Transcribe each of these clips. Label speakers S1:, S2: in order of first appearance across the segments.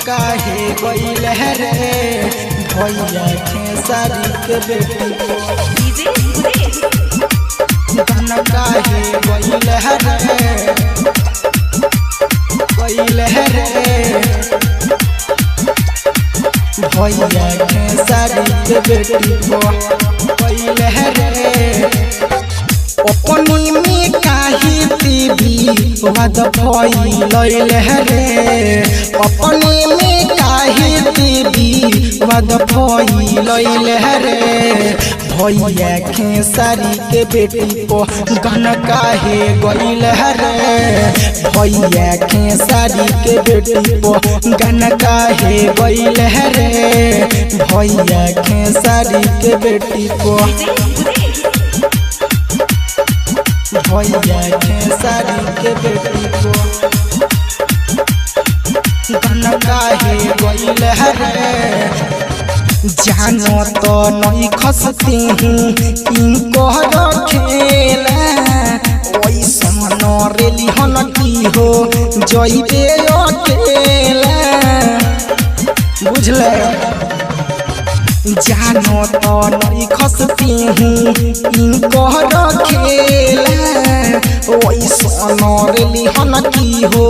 S1: काहे गइल रे भैया खेसारी के बेटी गाना काहे गइल रे भैया खेसारी के बेटी गइल रे अपनी में काहे टीवी वाद फैलैल रे अपनी में काहे टीवी वाद फैलैल रे भैया खेसारी के बेटी को गाना काहे गइल रे भैया खेसारी के बेटी को गाना काहे गइल रे भैया खेसारी के बेटी को भैया खेसारी के बेटी को गाना काहे गइल रे जानो तो नहीं खसती हूँ इनको खेला वैसा रेली हन की हो जइबे अकेला बुझले जानो तो नहीं खसती हूँ इनको खेला वैसा रेली हन की हो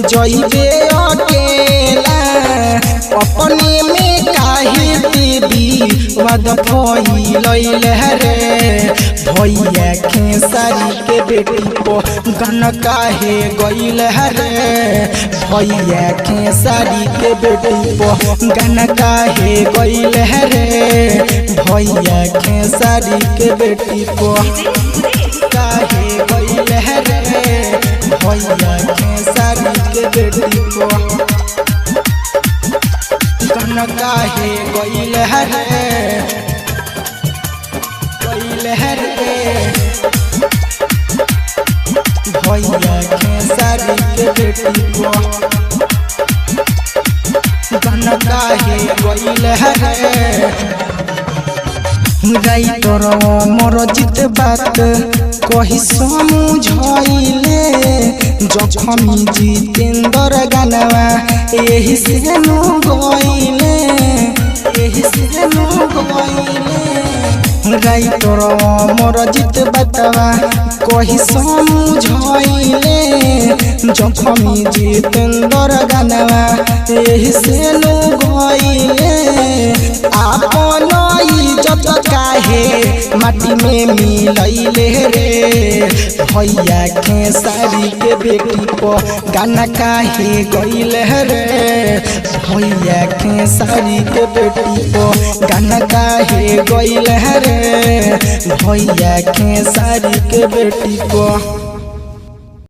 S1: जइबे अकेला अपने में काहे टीवी वाद फैलैल रे भैया खेसारी के बेटी को गाना काहे गइल रे भैया खेसारी के बेटी को गाना काहे गइल रे भैया खेसारी के बेटी को काहे गइल रे भैया खेसारी के बेटी को गाना काहे गइल रे भैया खेसारी के बेटी को गाना काहे गइल रे राइटर मरजित बात कही समझाइले जखमी जितेंद्र गानवा एही से नु गइले राइटर मरजित बातवा कही समझाइले जखमी जितेंद्र गानवा एही से नु गइले आपन इज्जत काहे माटी में मिलैले रे भैया खेसारी के बेटी को गाना काहे गइल रे भैया खेसारी के बेटी को गाना काहे गइल रे भैया खेसारी के बेटी को।